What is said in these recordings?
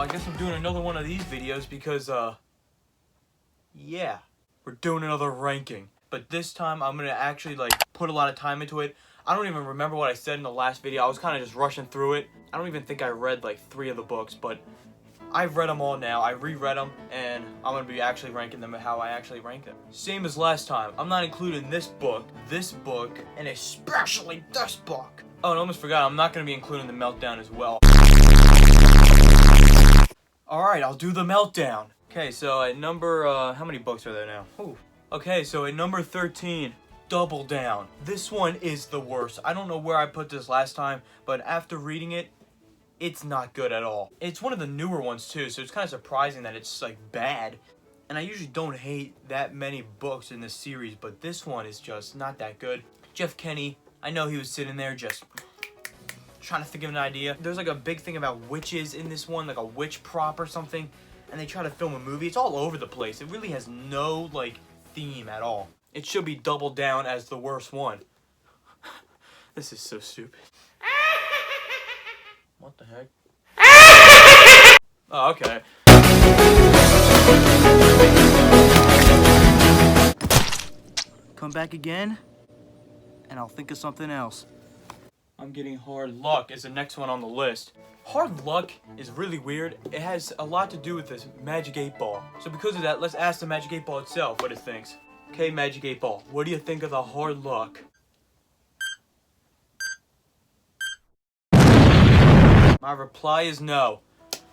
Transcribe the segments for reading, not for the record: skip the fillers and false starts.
I guess I'm doing another one of these videos because, yeah, we're doing another ranking. But this time, I'm gonna actually, like, put a lot of time into it. I don't even remember what I said in the last video. I was kind of just rushing through it. I don't even think I read, like, 3 of the books, but I've read them all now. I reread them, and I'm gonna be actually ranking them how I actually rank them. Same as last time. I'm not including this book, and especially this book. Oh, and I almost forgot, I'm not gonna be including the Meltdown as well. Alright, I'll do the Meltdown. Okay, so at number, how many books are there now? Ooh. Okay, so at number 13, Double Down. This one is the worst. I don't know where I put this last time, but after reading it, it's not good at all. It's one of the newer ones too, so it's kind of surprising that it's like bad. And I usually don't hate that many books in this series, but this one is just not that good. Jeff Kenny, I know he was sitting there just trying to think of an idea. There's like a big thing about witches in this one, like a witch prop or something, and they try to film a movie. It's all over the place. It really has no like theme at all. It should be Double Down as the worst one. This is so stupid. What the heck? Oh, okay. Come back again, and I'll think of something else. I'm getting Hard Luck is the next one on the list. Hard Luck is really weird. It has a lot to do with this Magic 8 Ball. So because of that, let's ask the Magic 8 Ball itself what it thinks. Okay, Magic 8 Ball, what do you think of the Hard Luck? My reply is no.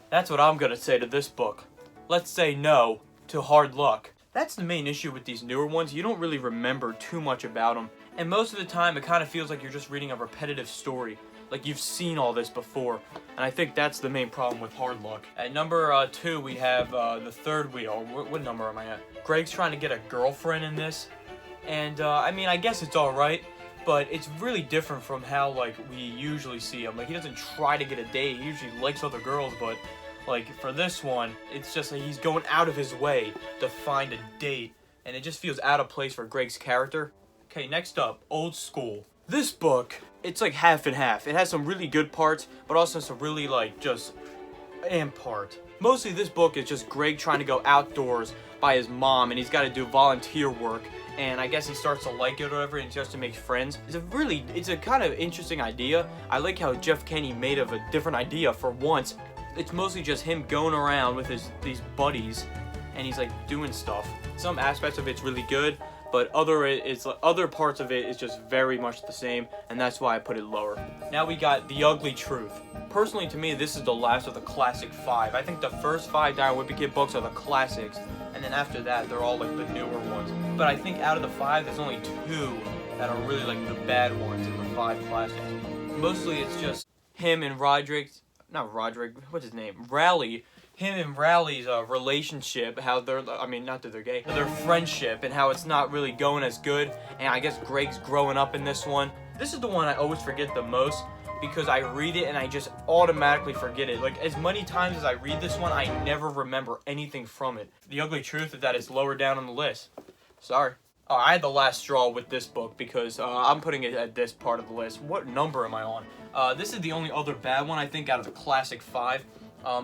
That's what I'm gonna say to this book. Let's say no to Hard Luck. That's the main issue with these newer ones. You don't really remember too much about them. And most of the time, it kind of feels like you're just reading a repetitive story. Like you've seen all this before. And I think that's the main problem with Hard Luck. At number 2, we have the third wheel. What number am I at? Greg's trying to get a girlfriend in this. And, I mean, I guess it's alright. But it's really different from how, like, we usually see him. Like, he doesn't try to get a date. He usually likes other girls, but, like, for this one, it's just like he's going out of his way to find a date. And it just feels out of place for Greg's character. Okay, next up, Old School. This book, it's like half and half. It has some really good parts, but also some really, like, just part. Mostly this book is just Greg trying to go outdoors by his mom, and he's got to do volunteer work. And I guess he starts to like it or whatever, and starts to make friends. It's a kind of interesting idea. I like how Jeff Kenny made of a different idea for once. It's mostly just him going around with these buddies, and he's like doing stuff. Some aspects of it's really good, but other parts of it is just very much the same, and that's why I put it lower. Now we got The Ugly Truth. Personally, to me, this is the last of the classic 5. I think the first 5 Wimpy Kid books are the classics, and then after that, they're all like the newer ones. But I think out of the 5, there's only 2 that are really like the bad ones in the 5 classics. Mostly it's just him and Rodrick, what's his name? Raleigh. Him and Raleigh's relationship, how not that they're gay, their friendship, and how it's not really going as good, and I guess Greg's growing up in this one. This is the one I always forget the most, because I read it and I just automatically forget it. Like, as many times as I read this one, I never remember anything from it. The Ugly Truth is that it's lower down on the list. Sorry. Oh, I had the last straw with this book, because I'm putting it at this part of the list. What number am I on? This is the only other bad one, I think, out of the classic 5.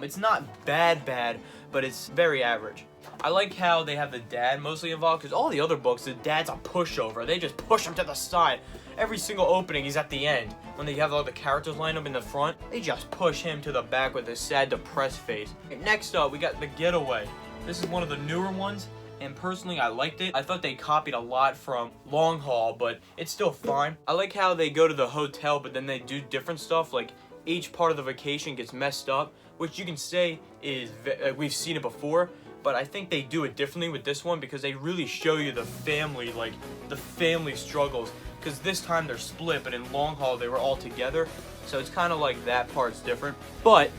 It's not bad, but it's very average. I like how they have the dad mostly involved, because all the other books, the dad's a pushover. They just push him to the side. Every single opening, he's at the end. When they have all the characters lined up in the front, they just push him to the back with a sad, depressed face. Okay, next up, we got The Getaway. This is one of the newer ones, and personally, I liked it. I thought they copied a lot from Long Haul, but it's still fine. I like how they go to the hotel, but then they do different stuff, like each part of the vacation gets messed up, which you can say is, we've seen it before, but I think they do it differently with this one because they really show you the family, like the family struggles, because this time they're split, but in Long Haul they were all together, so it's kind of like that part's different. But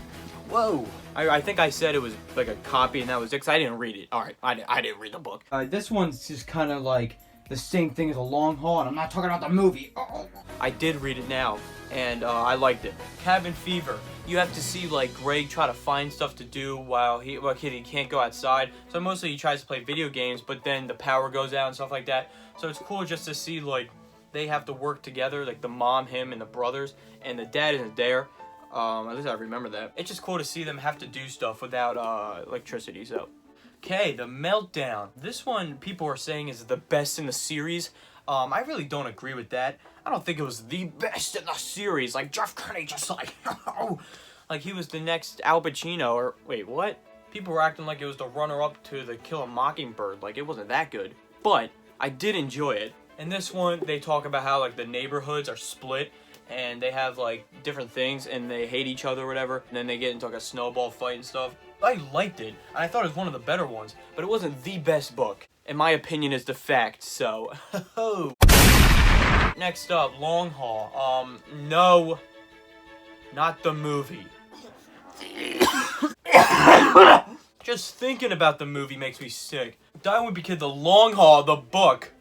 whoa, I think I said it was like a copy and that was it, because I didn't read it. Alright, I didn't read the book. This one's just kind of like the same thing as a Long Haul, and I'm not talking about the movie. I did read it now, and I liked it. Cabin Fever. You have to see like Greg try to find stuff to do while he can't go outside. So mostly he tries to play video games, but then the power goes out and stuff like that. So it's cool just to see like they have to work together, like the mom, him, and the brothers, and the dad isn't there. At least I remember that. It's just cool to see them have to do stuff without electricity, so. Okay, the Meltdown. This one people are saying is the best in the series. I really don't agree with that. I don't think it was the best in the series. Like, Jeff Kennedy just like, like he was the next Al Pacino, or, wait, what? People were acting like it was the runner-up to the Kill a Mockingbird. Like, it wasn't that good. But I did enjoy it. In this one, they talk about how, like, the neighborhoods are split, and they have, like, different things, and they hate each other or whatever, and then they get into, like, a snowball fight and stuff. I liked it, and I thought it was one of the better ones, but it wasn't the best book. In my opinion, is the fact, so. Next up, Long Haul. No, not the movie. Just thinking about the movie makes me sick. Wimpy Kid, The Long Haul, the book.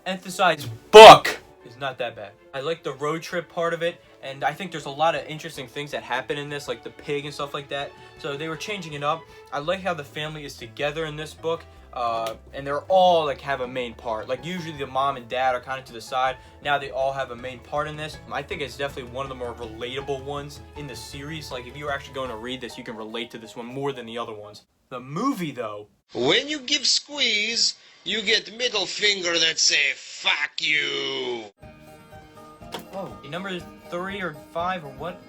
Emphasize book. Is not that bad. I like the road trip part of it, and I think there's a lot of interesting things that happen in this, like the pig and stuff like that. So they were changing it up. I like how the family is together in this book, and they're all like have a main part. Like usually the mom and dad are kind of to the side. Now they all have a main part in this. I think it's definitely one of the more relatable ones in the series. Like if you're actually going to read this, you can relate to this one more than the other ones. The movie though. When you give squeeze, you get middle finger that say fuck you. Oh, number 3 or 5 or what?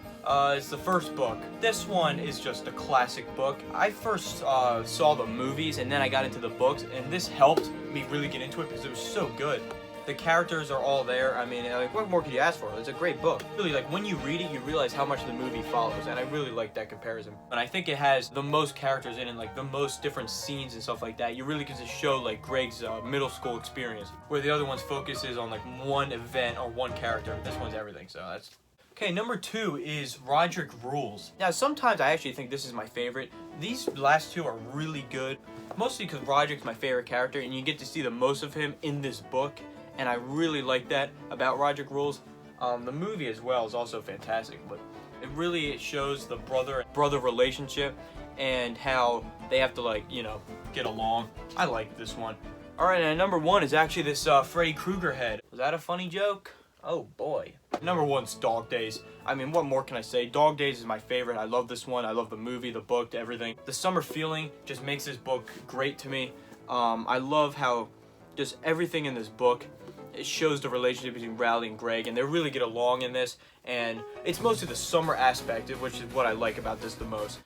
It's the first book. This one is just a classic book. I first saw the movies and then I got into the books, and this helped me really get into it because it was so good. The characters are all there. I mean, like, what more could you ask for? It's a great book. Really, like, when you read it, you realize how much the movie follows, and I really like that comparison. And I think it has the most characters in it, like, the most different scenes and stuff like that. You really get to show, like, Greg's middle school experience, where the other one's focuses on, like, one event or one character. This one's everything, so that's... Okay, number 2 is Rodrick Rules. Now, sometimes I actually think this is my favorite. These last two are really good, mostly because Rodrick's my favorite character, and you get to see the most of him in this book. And I really like that about Rodrick Rules. The movie as well is also fantastic, but it really shows the brother relationship and how they have to, like, you know, get along. I like this one. Alright, and number 1 is actually this Freddy Krueger head. Was that a funny joke? Oh boy. Number 1's Dog Days. I mean, what more can I say? Dog Days is my favorite. I love this one. I love the movie, the book, everything. The summer feeling just makes this book great to me. I love how just everything in this book, it shows the relationship between Rowley and Greg, and they really get along in this, and it's mostly the summer aspect, which is what I like about this the most.